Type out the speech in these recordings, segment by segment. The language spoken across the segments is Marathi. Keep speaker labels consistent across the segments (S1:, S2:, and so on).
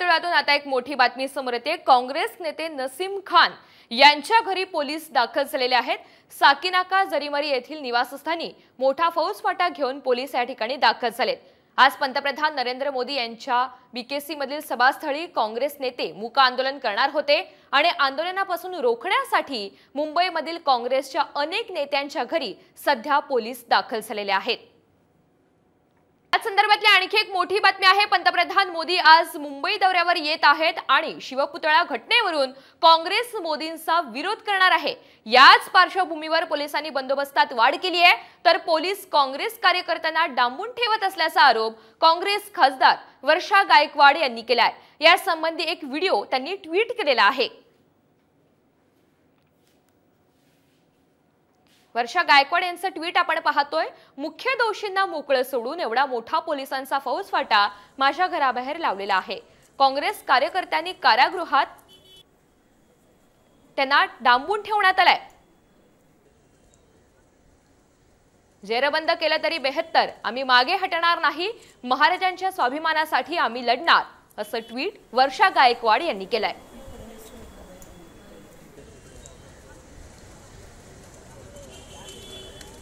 S1: पुतळ्यातून आता एक मोठी बातमी समोर येते। काँग्रेस नेते नसीम खान यांच्या घरी पोलीस दाखल झालेले आहेत। साकीनाका जरीमरी येथील निवासस्थानी मोठा फौजफाटा घेऊन पोलीस या ठिकाणी दाखल झालेत। आज पंतप्रधान नरेंद्र मोदी यांच्या बीकेसी मधील सभास्थळी काँग्रेस नेते मूक आंदोलन करणार होते आणि आंदोलनापासून रोखण्यासाठी मुंबईमधील काँग्रेसच्या अनेक नेत्यांच्या घरी सध्या पोलीस दाखल झालेले आहेत। या संदर्भातली आणखी एक मोठी बातमी आहे। पंतप्रधान मोदी आज मुंबई दौऱ्यावर येत आहेत आणि शिवपुतळा घटनेवरून काँग्रेस मोदींचा विरोध करणार आहे। याच पार्श्वभूमीवर पोलिसांनी बंदोबस्तात वाढ केली आहे, तर पोलीस काँग्रेस कार्यकर्त्यांना डांबून ठेवत असल्याचा आरोप काँग्रेस खासदार वर्षा गायकवाड यांनी केला आहे। या संबंधी एक व्हिडिओ त्यांनी ट्विट केलेला आहे। वर्षा गायकवाड यांचं ट्विट आपण पाहतोय। मुख्य दोषींना मोकळं सोडून एवढा मोठा पोलिसांचा फौजफाटा माझ्या घराबाहेर लावलेला आहे। काँग्रेस कार्यकर्त्यांनी कारागृहात त्यांना डांबून ठेवण्यात आलाय। जेरबंद केलं तरी बेहत्तर, आम्ही मागे हटणार नाही, महाराजांच्या स्वाभिमानासाठी आम्ही लढणार, असं ट्विट वर्षा गायकवाड यांनी केलंय।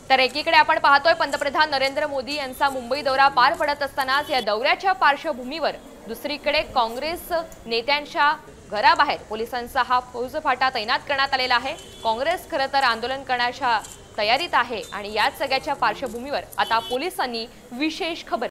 S1: तर एकीकडे आपण पाहतोय पंतप्रधान नरेंद्र मोदी यांचा मुंबई दौरा पार पडत असतानाच या दौऱ्याच्या पार्श्वभूमीवर दुसरीकडे काँग्रेस नेत्यांच्या घराबाहेर पोलिसांचा हा फौजफाटा तैनात करण्यात आलेला आहे। काँग्रेस खरं तर आंदोलन करण्याच्या तयारीत आहे आणि याच सगळ्याच्या पार्श्वभूमीवर आता पोलिसांनी विशेष खबर